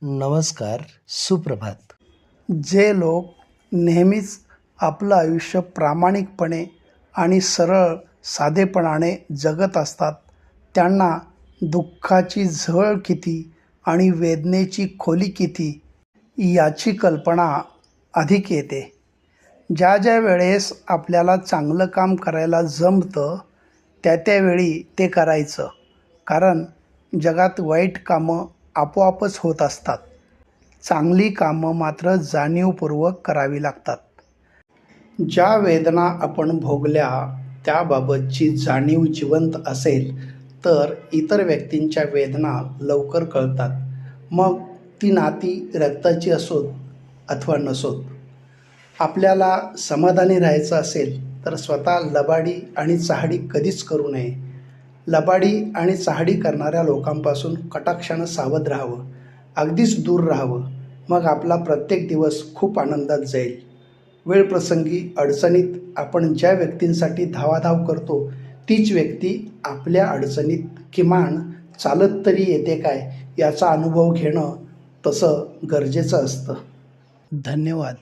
नमस्कार, सुप्रभात. जे लोक नेहमीच आपलं आयुष्य प्रामाणिकपणे आणि सरळ साधेपणाने जगत असतात त्यांना दुःखाची झळ किती आणि वेदनेची खोली किती याची कल्पना अधिक येते. ज्या ज्या वेळेस आपल्याला चांगलं काम करायला जमतं त्या त्यावेळी ते करायचं, कारण जगात वाईट कामं आपोआपच होत असतात. चांगली कामं मात्र जाणीवपूर्वक करावी लागतात. ज्या वेदना आपण भोगल्या त्याबाबतची जाणीव जिवंत असेल तर इतर व्यक्तींच्या वेदना लवकर कळतात. मग ती नाती रक्ताची असोत अथवा नसोत. आपल्याला समाधानी राहायचं असेल तर स्वतः लबाडी आणि चहाडी कधीच करू नये. लबाडी आणि चहाडी करणाऱ्या लोकांपासून कटाक्षानं सावध राहावं, अगदीच दूर राहावं. मग आपला प्रत्येक दिवस खूप आनंदात जाईल. वेळप्रसंगी अडचणीत आपण ज्या व्यक्तींसाठी धावाधाव करतो तीच व्यक्ती आपल्या अडचणीत किमान चालत तरी येते काय याचा अनुभव घेणं तसं गरजेचं असतं. धन्यवाद.